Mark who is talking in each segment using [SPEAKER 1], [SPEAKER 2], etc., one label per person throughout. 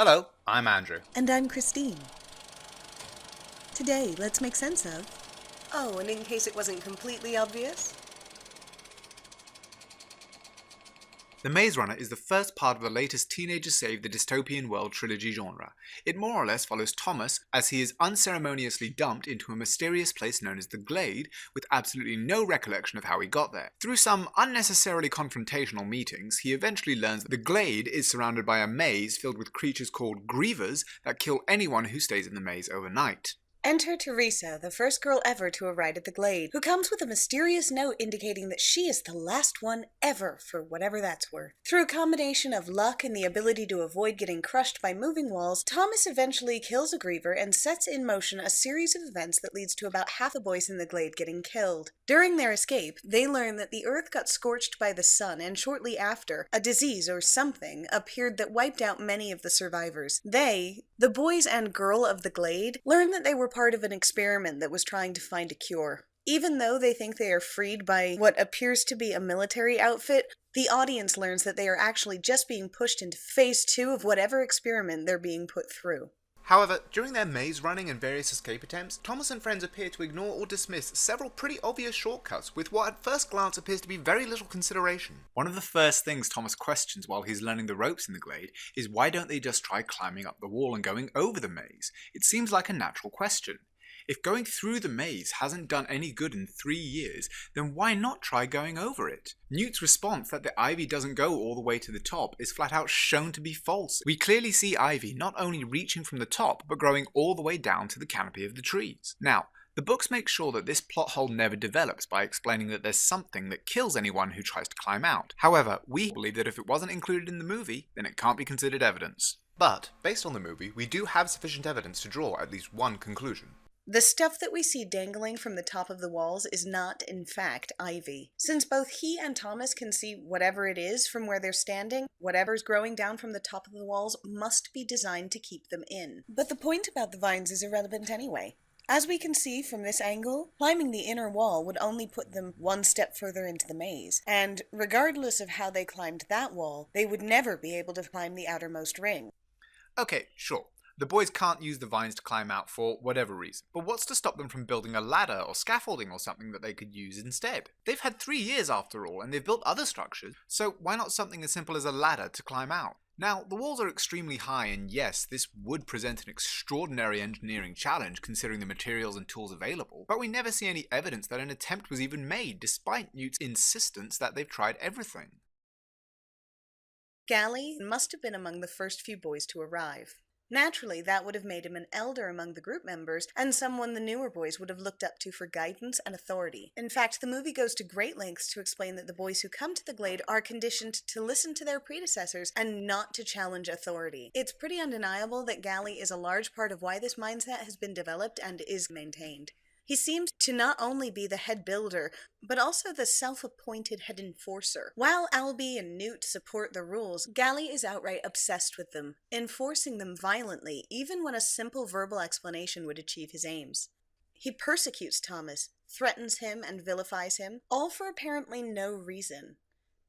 [SPEAKER 1] Hello, I'm Andrew.
[SPEAKER 2] And I'm Christine. Today, let's make sense of... Oh, and in case it wasn't completely obvious...
[SPEAKER 1] The Mazerunner is the first part of the latest Teenagers Save the Dystopian World trilogy genre. It more or less follows Thomas as he is unceremoniously dumped into a mysterious place known as the Glade, with absolutely no recollection of how he got there. Through some unnecessarily confrontational meetings, he eventually learns that the Glade is surrounded by a maze filled with creatures called grievers that kill anyone who stays in the maze overnight.
[SPEAKER 2] Enter Teresa, the first girl ever to arrive at the Glade, who comes with a mysterious note indicating that she is the last one ever, for whatever that's worth. Through a combination of luck and the ability to avoid getting crushed by moving walls, Thomas eventually kills a griever and sets in motion a series of events that leads to about half the boys in the Glade getting killed. During their escape, they learn that the earth got scorched by the sun, and shortly after, a disease or something appeared that wiped out many of the survivors. They, the boys and girl of the Glade, learn that they were part of an experiment that was trying to find a cure. Even though they think they are freed by what appears to be a military outfit, the audience learns that they are actually just being pushed into phase 2 of whatever experiment they're being put through.
[SPEAKER 1] However, during their maze running and various escape attempts, Thomas and friends appear to ignore or dismiss several pretty obvious shortcuts with what at first glance appears to be very little consideration. One of the first things Thomas questions while he's learning the ropes in the Glade is why don't they just try climbing up the wall and going over the maze? It seems like a natural question. If going through the maze hasn't done any good in 3 years, then why not try going over it? Newt's response that the ivy doesn't go all the way to the top is flat out shown to be false. We clearly see ivy not only reaching from the top, but growing all the way down to the canopy of the trees. Now, the books make sure that this plot hole never develops by explaining that there's something that kills anyone who tries to climb out. However, we believe that if it wasn't included in the movie, then it can't be considered evidence. But, based on the movie, we do have sufficient evidence to draw at least one conclusion.
[SPEAKER 2] The stuff that we see dangling from the top of the walls is not, in fact, ivy. Since both he and Thomas can see whatever it is from where they're standing, whatever's growing down from the top of the walls must be designed to keep them in. But the point about the vines is irrelevant anyway. As we can see from this angle, climbing the inner wall would only put them one step further into the maze, and regardless of how they climbed that wall, they would never be able to climb the outermost ring.
[SPEAKER 1] Okay, sure. The boys can't use the vines to climb out for whatever reason, but what's to stop them from building a ladder or scaffolding or something that they could use instead? They've had 3 years after all, and they've built other structures, so why not something as simple as a ladder to climb out? Now, the walls are extremely high, and yes, this would present an extraordinary engineering challenge considering the materials and tools available, but we never see any evidence that an attempt was even made, despite Newt's insistence that they've tried everything.
[SPEAKER 2] Gali must have been among the first few boys to arrive. Naturally, that would have made him an elder among the group members, and someone the newer boys would have looked up to for guidance and authority. In fact, the movie goes to great lengths to explain that the boys who come to the Glade are conditioned to listen to their predecessors and not to challenge authority. It's pretty undeniable that Gali is a large part of why this mindset has been developed and is maintained. He seems to not only be the head builder, but also the self-appointed head enforcer. While Albie and Newt support the rules, Gali is outright obsessed with them, enforcing them violently, even when a simple verbal explanation would achieve his aims. He persecutes Thomas, threatens him, and vilifies him, all for apparently no reason.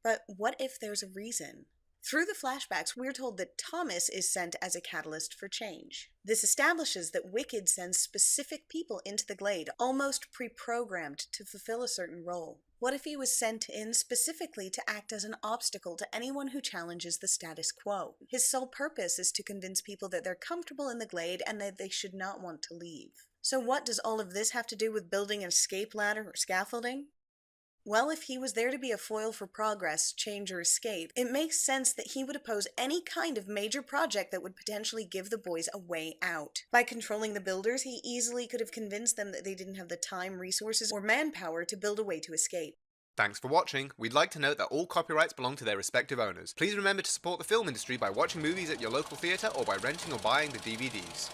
[SPEAKER 2] But what if there's a reason? Through the flashbacks, we're told that Thomas is sent as a catalyst for change. This establishes that Wicked sends specific people into the Glade, almost pre-programmed to fulfill a certain role. What if he was sent in specifically to act as an obstacle to anyone who challenges the status quo? His sole purpose is to convince people that they're comfortable in the Glade and that they should not want to leave. So what does all of this have to do with building an escape ladder or scaffolding? Well, if he was there to be a foil for progress, change, or escape, it makes sense that he would oppose any kind of major project that would potentially give the boys a way out. By controlling the builders, he easily could have convinced them that they didn't have the time, resources, or manpower to build a way to escape.
[SPEAKER 1] Thanks for watching. We'd like to note that all copyrights belong to their respective owners. Please remember to support the film industry by watching movies at your local theatre or by renting or buying the DVDs.